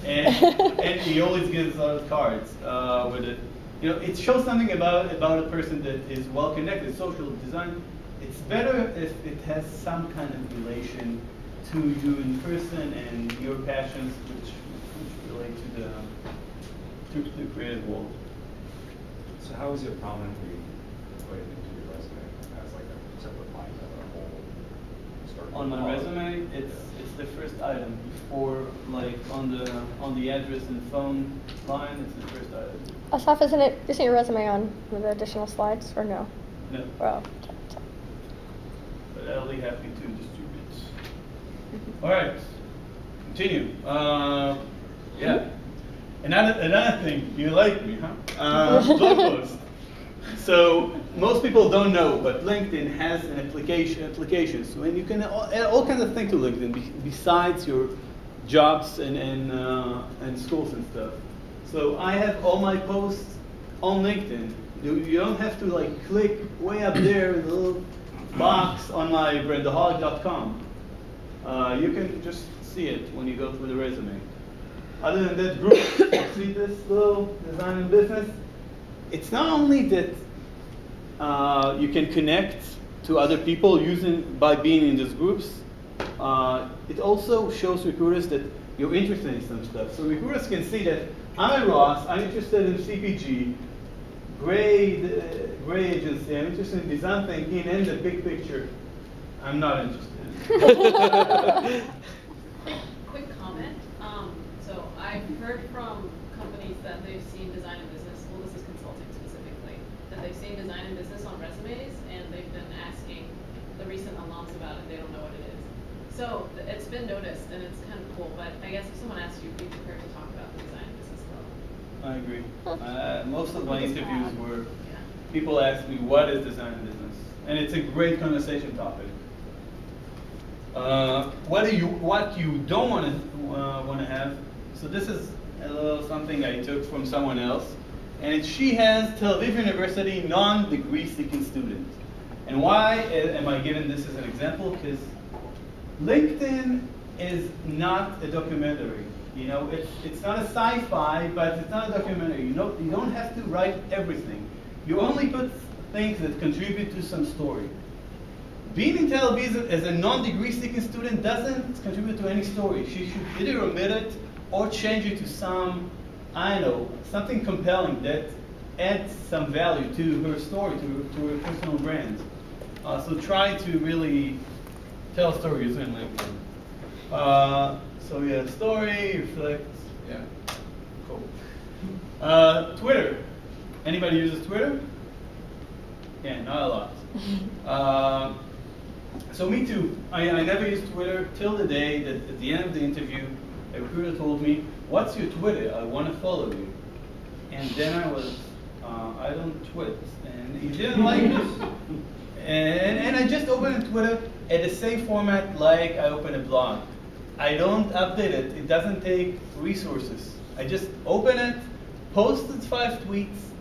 and he always gives out cards with it. You know, it shows something about a person that is well connected. Social design. It's better if it has some kind of relation to you in person and your passions, which relate to the creative world. So how is it prominently put into your resume as like a separate line of a whole start? On my resume, it's the first item before, like on the address and phone line. It's the first item. Asaf, isn't your resume on the additional slides or no? No. Oh. But I'll be happy to distribute. All right, continue. Yeah. Another thing, you like me, huh? Blog post. So most people don't know, but LinkedIn has an application. So and you can add all kinds of things to LinkedIn besides your jobs and schools and stuff. So I have all my posts on LinkedIn. You don't have to like click way up there in the little box on my brandaholic.com. You can just see it when you go through the resume. Other than that group, see this little design and business? It's not only that you can connect to other people by being in these groups, it also shows recruiters that you're interested in some stuff. So recruiters can see that I'm a Ross, I'm interested in CPG, great agency, I'm interested in design thinking and the big picture. I'm not interested. Quick comment. So I've heard from companies that they've seen design and business, well this is consulting specifically, that they've seen design and business on resumes and they've been asking the recent alums about it, they don't know what it is. So it's been noticed and it's kind of cool, but I guess if someone asks you, be prepared to talk about the design and business though. I agree. Most of my interviews were people ask me what is design and business, and it's a great conversation topic. What you don't want to have. So this is a little something I took from someone else, and she has Tel Aviv University non-degree seeking student. And why am I giving this as an example? Because LinkedIn is not a documentary. You know, it's not a sci-fi, but it's not a documentary. You don't have to write everything. You only put things that contribute to some story. Being in Tel Aviv as a non-degree seeking student doesn't contribute to any story. She should either omit it or change it to some, I don't know, something compelling that adds some value to her story, to her personal brand. So try to really tell a story using LinkedIn. So yeah, story, reflect, yeah, cool. Twitter. Anybody uses Twitter? Yeah, not a lot. So me too. I never used Twitter till the day that at the end of the interview, a recruiter told me, "What's your Twitter? I want to follow you." And then I was, I don't twit, and he didn't like it. And I just opened Twitter at the same format like I open a blog. I don't update it. It doesn't take resources. I just open it, post 5 tweets,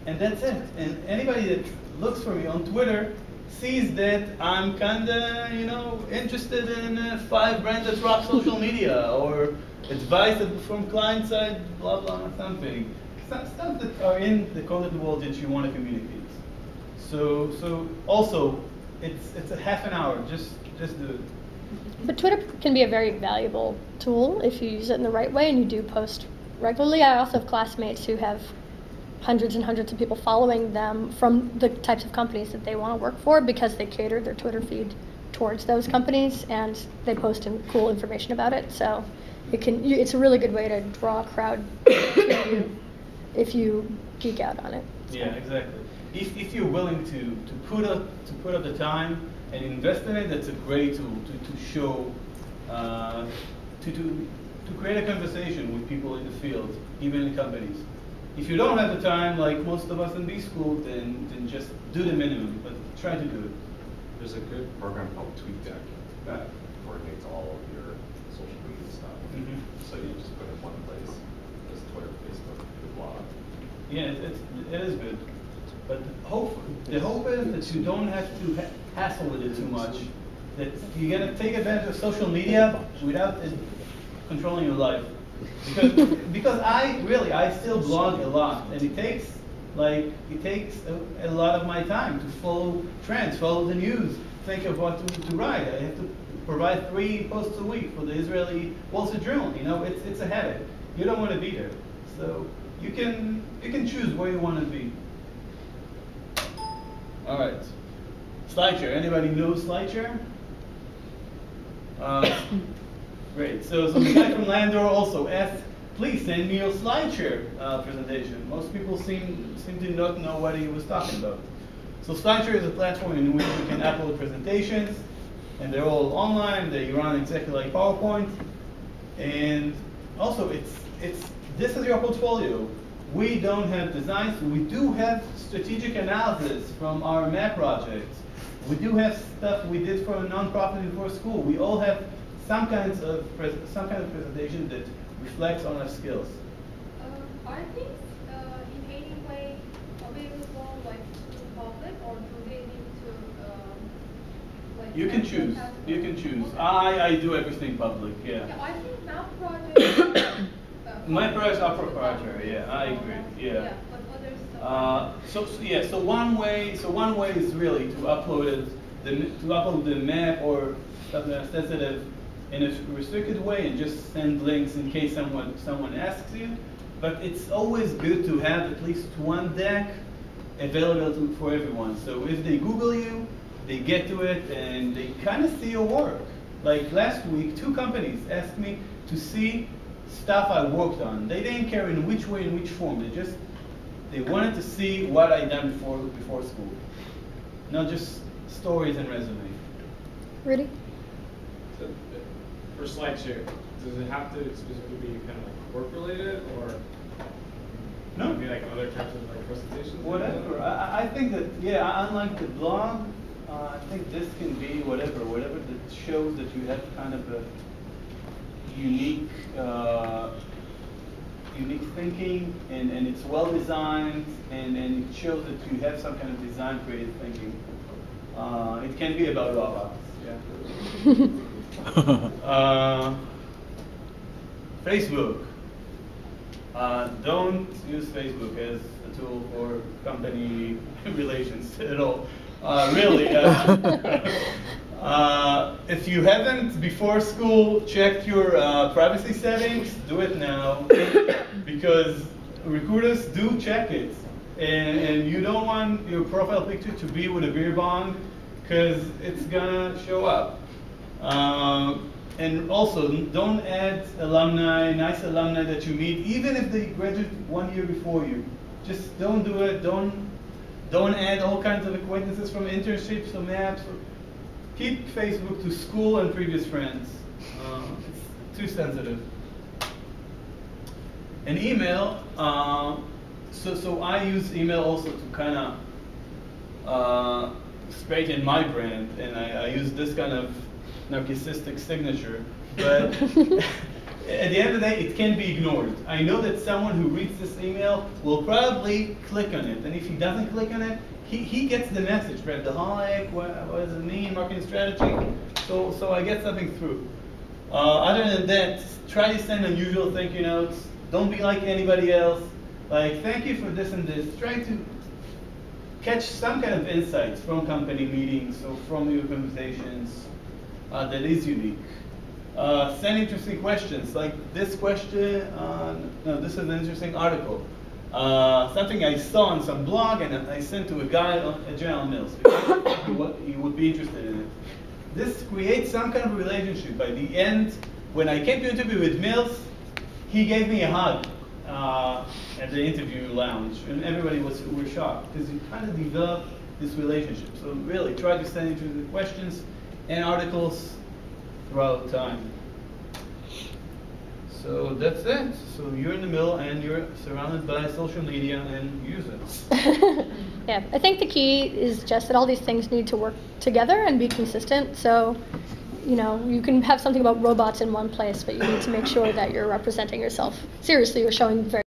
and that's it. And anybody that looks for me on Twitter sees that I'm kinda, you know, interested in 5 brands that rock social media or advice from client side, blah blah something. Stuff that are in the content world that you want to communicate. So also, it's a half an hour. Just do it. But Twitter can be a very valuable tool if you use it in the right way and you do post regularly. I also have classmates who have hundreds and hundreds of people following them from the types of companies that they want to work for because they cater their Twitter feed towards those companies and they post cool information about it. So it's a really good way to draw a crowd to you if you geek out on it. So. Yeah, exactly. If you're willing to put up the time and invest in it, that's a great tool to show, to create a conversation with people in the field, even in companies. If you don't have the time, like most of us in B school, then just do the minimum, but try to do it. There's a good program called TweetDeck that coordinates all of your social media stuff. Mm-hmm. So you just put it in one place. There's Twitter, Facebook, the blog. Yeah, it is good. But the hope is that you don't have to hassle with it too much. That you're going to take advantage of social media without it controlling your life. Because I still blog a lot, and it takes a lot of my time to follow trends, follow the news, think of what to write. I have to provide 3 posts a week for the Israeli Wall Street Journal. You know, it's a headache. You don't want to be there, so you can choose where you want to be. All right, SlideShare. Anybody know SlideShare? Great. So the guy from Landor also asked, please send me your SlideShare presentation. Most people seem to not know what he was talking about. So SlideShare is a platform in which you can upload presentations, and they're all online. They run exactly like PowerPoint, and also this is your portfolio. We don't have designs. We do have strategic analysis from our map projects. We do have stuff we did for a nonprofit before school. We all have some kind of presentation that reflects on our skills. Are these in any way available like to the public, or do they need to like? You can choose. You can choose. Okay. I do everything public. Yeah. Yeah, I think map projects. My projects are proprietary. Yeah, I agree. Yeah. Yeah, but others. So one way is really to upload the map or something that's sensitive in a restricted way and just send links in case someone asks you. But it's always good to have at least one deck available for everyone. So if they Google you, they get to it and they kind of see your work. Like last week, 2 companies asked me to see stuff I worked on. They didn't care in which way, in which form. They wanted to see what I'd done before school, not just stories and resume. Rudy? So, for SlideShare, does it have to specifically be kind of like work related, or No. maybe like other types of like presentations? Whatever. I think that, yeah, unlike the blog, I think this can be whatever that shows that you have kind of a unique thinking, and it's well designed, and it shows that you have some kind of design creative thinking. It can be about robots. Yeah. Facebook. Don't use Facebook as a tool for company relations at all. Really. If you haven't before school checked your privacy settings, do it now, because recruiters do check it, and you don't want your profile picture to be with a beer bong, because it's gonna show up. And also, don't add nice alumni that you meet, even if they graduated 1 year before you. Just don't do it. Don't add all kinds of acquaintances from internships or maps. Keep Facebook to school and previous friends. It's too sensitive. And email, so I use email also to kind of straighten my brand, and I use this kind of narcissistic signature, but at the end of the day, it can be ignored. I know that someone who reads this email will probably click on it, and if he doesn't click on it, he gets the message, right? The hike, what does it mean, marketing strategy? So I get something through. Other than that, try to send unusual thank you notes. Don't be like anybody else. Like, thank you for this and this. Try to catch some kind of insights from company meetings or from your conversations that is unique. Send interesting questions, like this question. No, this is an interesting article. Something I saw on some blog, and I sent to a guy at General Mills because he would be interested in it. This creates some kind of relationship. By the end, when I came to interview with Mills, he gave me a hug at the interview lounge, and everybody was shocked because you kind of develop this relationship. So really, try to send interesting questions and articles throughout time. So that's it. So you're in the middle and you're surrounded by social media, and use it. Yeah, I think the key is just that all these things need to work together and be consistent. So, you know, you can have something about robots in one place, but you need to make sure that you're representing yourself seriously or showing very